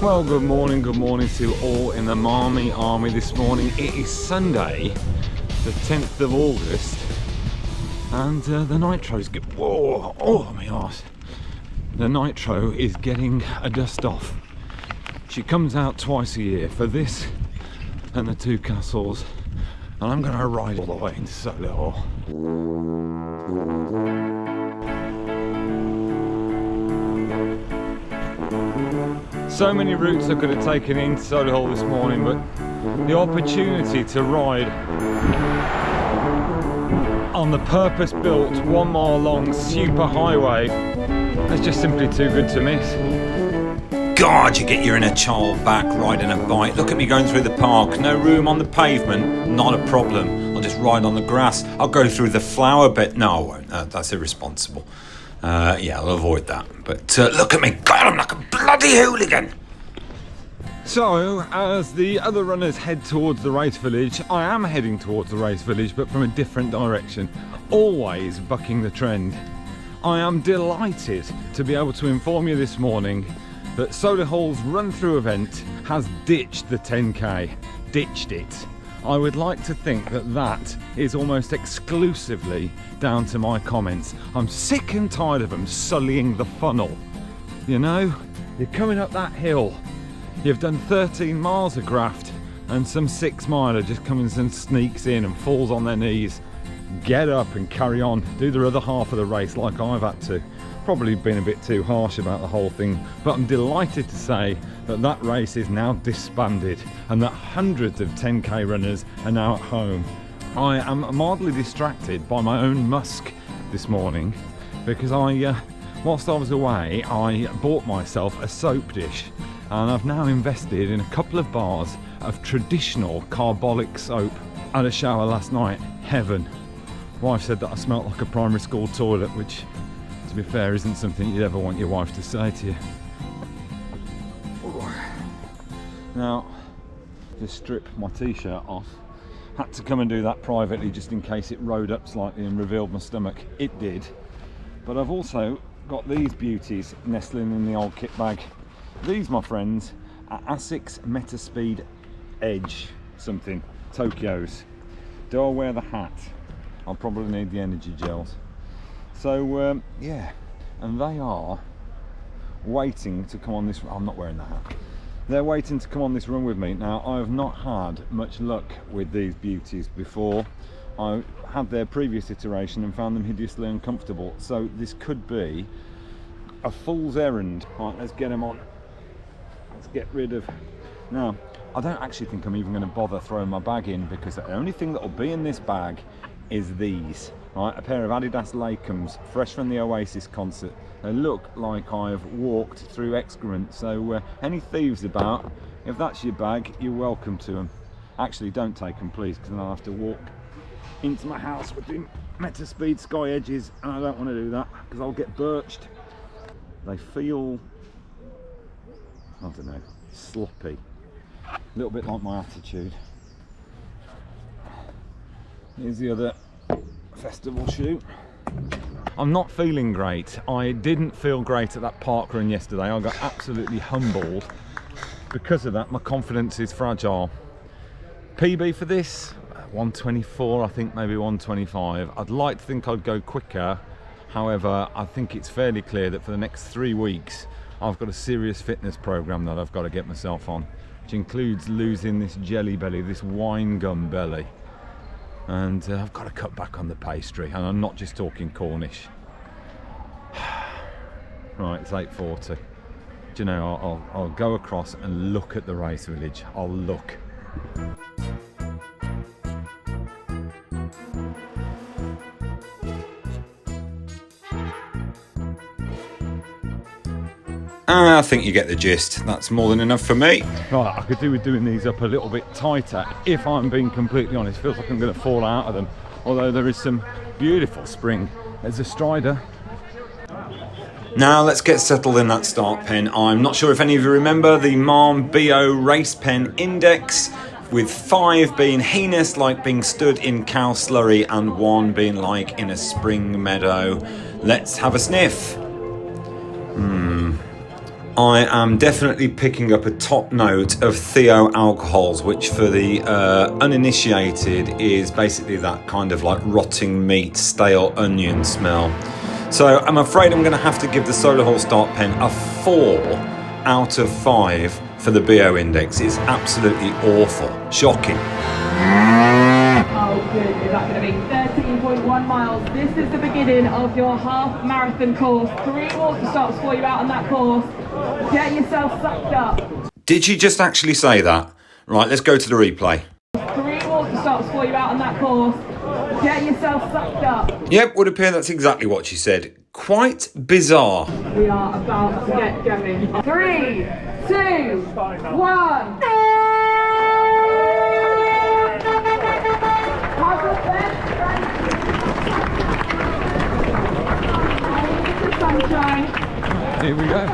Well, good morning to all in the Marmy Army this morning. It is Sunday, the 10th of August, and the nitro's whoa, oh my arse. The nitro is getting a dust off. She comes out twice a year for this and the two castles, and I'm going to ride all the way into Solihull. So many routes I could have taken into Solihull this morning, but the opportunity to ride on the purpose-built 1 mile long super highway is just simply too good to miss. God, you get your inner child back riding a bike. Look at me going through the park. No room on the pavement, not a problem. I'll just ride on the grass. I'll go through the flower bed. No, I won't. That's irresponsible. Yeah, I'll avoid that. But look at me. God, I'm like a bloody hooligan. So, as the other runners head towards the race village, I am heading towards the race village, but from a different direction. Always bucking the trend. I am delighted to be able to inform you this morning that Solihull's run-through event has ditched the 10k. Ditched it. I would like to think that that is almost exclusively down to my comments. I'm sick and tired of them sullying the funnel. You know, you're coming up that hill, you've done 13 miles of graft, and some 6 miler just comes and sneaks in and falls on their knees. Get up and carry on. Do the other half of the race like I've had to. Probably been a bit too harsh about the whole thing, but I'm delighted to say that that race is now disbanded and that hundreds of 10k runners are now at home. I am mildly distracted by my own musk this morning because whilst I was away, I bought myself a soap dish, and I've now invested in a couple of bars of traditional carbolic soap. I had a shower last night. Heaven. Wife said that I smelt like a primary school toilet, which, to be fair, isn't something you'd ever want your wife to say to you. Now, just strip my t-shirt off. Had to come and do that privately just in case it rode up slightly and revealed my stomach. It did. But I've also got these beauties nestling in the old kit bag. These, my friends, are Asics Metaspeed Edge something, Tokyo's. Do I wear the hat? I'll probably need the energy gels. So yeah, and they are waiting to come on this. I'm not wearing the hat. They're waiting to come on this run with me. Now, I have not had much luck with these beauties before. I had their previous iteration and found them hideously uncomfortable. So this could be a fool's errand. Right, let's get them on. Let's get rid of. Now, I don't actually think I'm even going to bother throwing my bag in, because the only thing that will be in this bag is these. Right, a pair of Adidas Lakums, fresh from the Oasis concert. They look like I've walked through excrement, so any thieves about, if that's your bag, you're welcome to them. Actually, don't take them, please, because then I'll have to walk into my house with the Metaspeed Sky Edges, and I don't want to do that, because I'll get birched. They feel, I don't know, sloppy. A little bit like my attitude. Here's the other festival shoe. I'm not feeling great. I didn't feel great at that park run yesterday. I got absolutely humbled. Because of that, my confidence is fragile. PB for this, 124, I think maybe 125. I'd like to think I'd go quicker. However, I think it's fairly clear that for the next 3 weeks, I've got a serious fitness program that I've got to get myself on, which includes losing this jelly belly, this wine gum belly. And I've got to cut back on the pastry, and I'm not just talking Cornish. Right, it's 8:40. Do you know, I'll go across and look at the race village. I'll look. I think you get the gist. That's more than enough for me. Right, I could do with doing these up a little bit tighter, if I'm being completely honest. Feels like I'm going to fall out of them, although there is some beautiful spring. There's a strider. Now let's get settled in that start pen. I'm not sure if any of you remember the MARM BO race pen index, with 5 being heinous, like being stood in cow slurry, and 1 being like in a spring meadow. Let's have a sniff. I am definitely picking up a top note of Theo alcohols, which for the uninitiated is basically that kind of like rotting meat, stale onion smell. So I'm afraid I'm going to have to give the Solihull start pen a 4 out of 5 for the BO index. It's absolutely awful. Shocking. Oh, good. Is that going to be 13.1 miles? This is the beginning of your half marathon course. 3 water stops for you out on that course. Get yourself sucked up. Did she just actually say that? Right, let's go to the replay. 3 water stops for you out on that course. Get yourself sucked up. Yep, would appear that's exactly what she said. Quite bizarre. We are about to get going. 3, 2, 1. Sunshine. Here we go.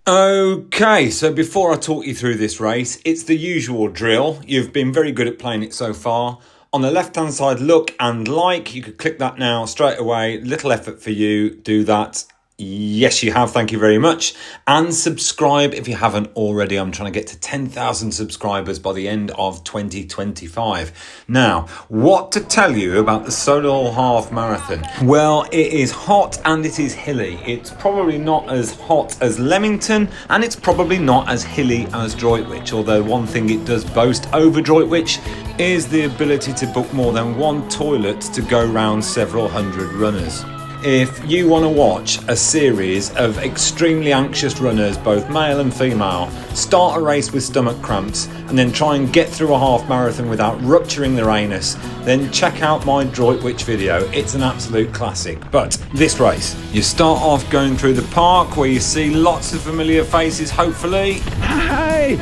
Okay, so before I talk you through this race, it's the usual drill. You've been very good at playing it so far. On the left-hand side, look and like. You could click that now straight away. Little effort for you. Do that. Yes, you have. Thank you very much. And subscribe if you haven't already. I'm trying to get to 10,000 subscribers by the end of 2025. Now, what to tell you about the Solihull Half Marathon? Well, it is hot and it is hilly. It's probably not as hot as Leamington, and it's probably not as hilly as Droitwich, although one thing it does boast over Droitwich is the ability to book more than one toilet to go round several hundred runners. If you want to watch a series of extremely anxious runners, both male and female, start a race with stomach cramps and then try and get through a half marathon without rupturing their anus, then check out my Droitwich video. It's an absolute classic. But this race, you start off going through the park where you see lots of familiar faces, hopefully. Hey!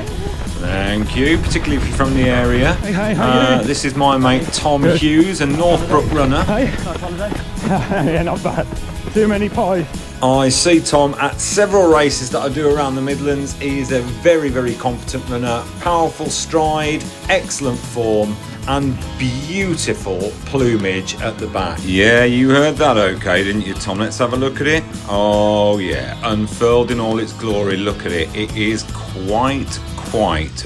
Thank you, particularly if you're from the area. Hey, this is my mate Tom Hughes, a Northbrook runner. Hey! Yeah, not bad. Too many pies. I see Tom at several races that I do around the Midlands. He's a very, very competent runner, powerful stride, excellent form, and beautiful plumage at the back. Yeah, you heard that okay, didn't you, Tom? Let's have a look at it. Oh yeah, unfurled in all its glory. Look at it. It is quite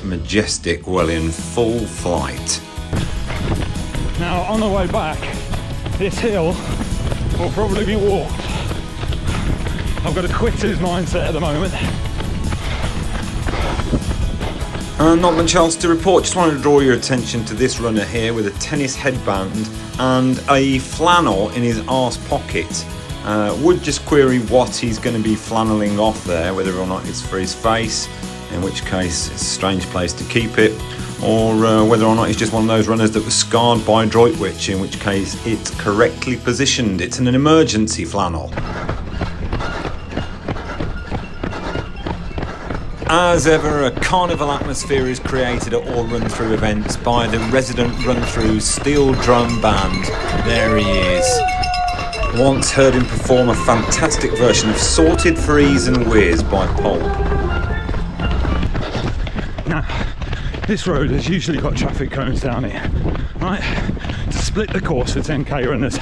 majestic, well in full flight. Now, on the way back, this hill will probably be walked. I've got a quitter's mindset at the moment. Not much else to report. Just wanted to draw your attention to this runner here with a tennis headband and a flannel in his arse pocket. Would just query what he's going to be flanneling off there, whether or not it's for his face, in which case it's a strange place to keep it, or whether or not he's just one of those runners that was scarred by Droitwich, in which case it's correctly positioned. It's an emergency flannel. As ever, a carnival atmosphere is created at all run-through events by the resident run-through steel drum band. There he is. Once heard him perform a fantastic version of Sorted for Ease and Whiz by Pulp. Now, this road has usually got traffic cones down here, right? To split the course for 10k runners.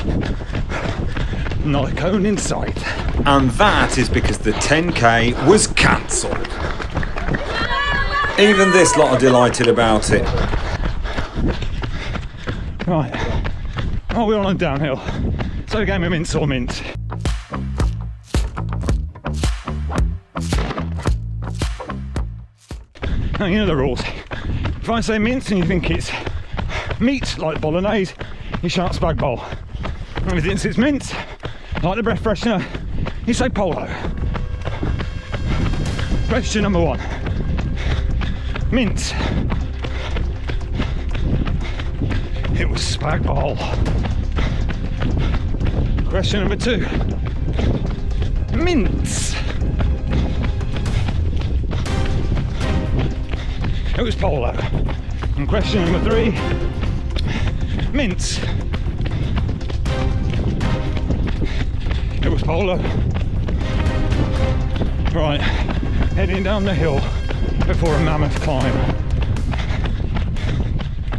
Not a cone in sight. And that is because the 10k was cancelled. Even this lot are delighted about it. Right, oh, we're on a downhill. So a game of mince or mint. Now, you know the rules. If I say mince and you think it's meat, like bolognese, you shout spag bowl. And if you think it's mince, like the breath freshener, you say polo. Question number 1. Mince. It was spag bowl. Question number 2. Mince. It was polo. And question number 3. Mince. It was polo. Right, heading down the hill before a mammoth climb.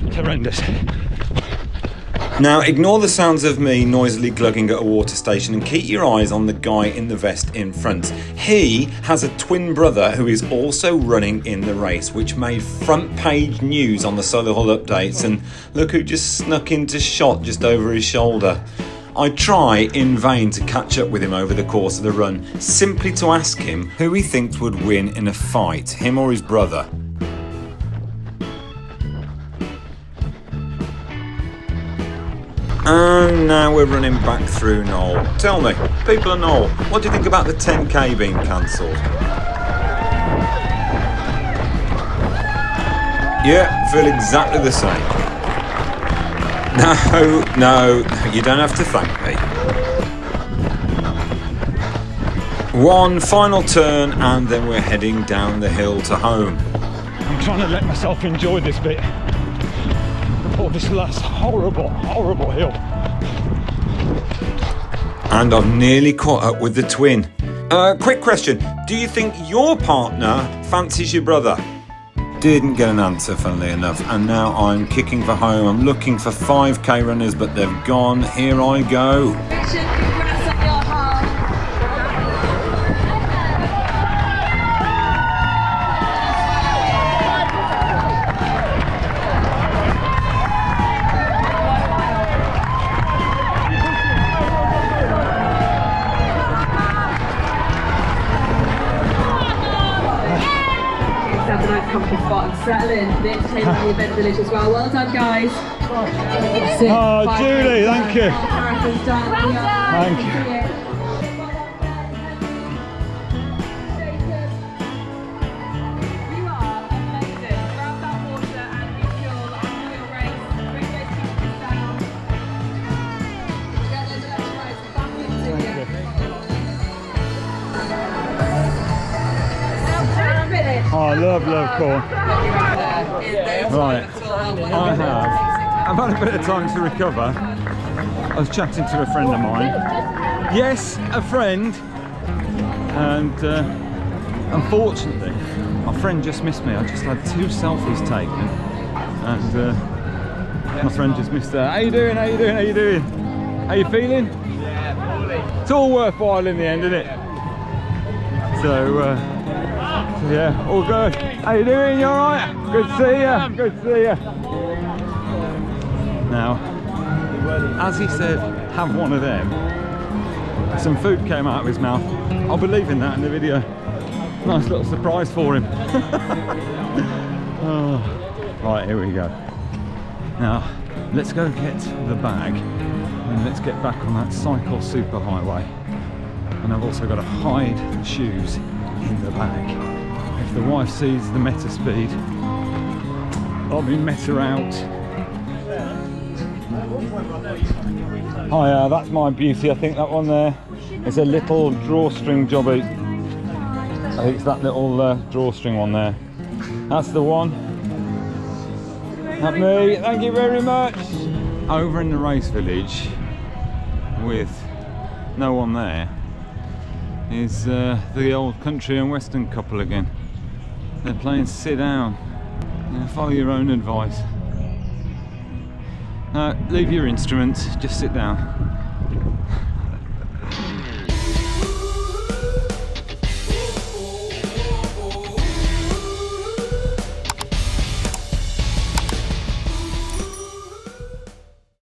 It's horrendous. Now, ignore the sounds of me noisily glugging at a water station and keep your eyes on the guy in the vest in front. He has a twin brother who is also running in the race, which made front page news on the Solihull updates, and look who just snuck into shot just over his shoulder. I try in vain to catch up with him over the course of the run, simply to ask him who he thinks would win in a fight, him or his brother. And now we're running back through Knoll. Tell me, people of Knoll, what do you think about the 10k being cancelled? Yeah, feel exactly the same. No, you don't have to thank me. One final turn and then we're heading down the hill to home. I'm trying to let myself enjoy this bit before this last horrible hill. And I've nearly caught up with the twin. Quick question, do you think your partner fancies your brother? Didn't get an answer, funnily enough, and now I'm kicking for home. I'm looking for 5k runners, but they've gone. Here I go. Settle in, the entertainment of the event village as well. Well done, guys. Oh, Julie, thank you. Marathon's done. Thank you. You are amazing. Grab that water and refuel after your race. Bring those pieces down. Get those electrolytes back into you. Oh, I love corn. Right, I've had a bit of time to recover. I was chatting to a friend of mine. Yes, a friend. And unfortunately, my friend just missed me. I just had 2 selfies taken. And my friend just missed her. How you doing? How you doing? How you feeling? Yeah, poorly. It's all worthwhile in the end, isn't it? So, yeah, all good. How you doing? You alright? Good to see you. Good to see you. Now, as he said, have one of them. Some food came out of his mouth. I'll be leaving that in the video. Nice little surprise for him. Oh, right, here we go. Now, let's go get the bag and let's get back on that cycle superhighway. And I've also got to hide the shoes in the bag. If the wife sees the Metaspeed, I'll be meta out. Hi, that's my beauty. I think that one there is a little drawstring jobby. I think it's that little drawstring one there. That's the one. That's me. Thank you very much. Over in the race village with no one there is the old country and western couple again. They're playing sit down. Follow your own advice. Leave your instruments, just sit down.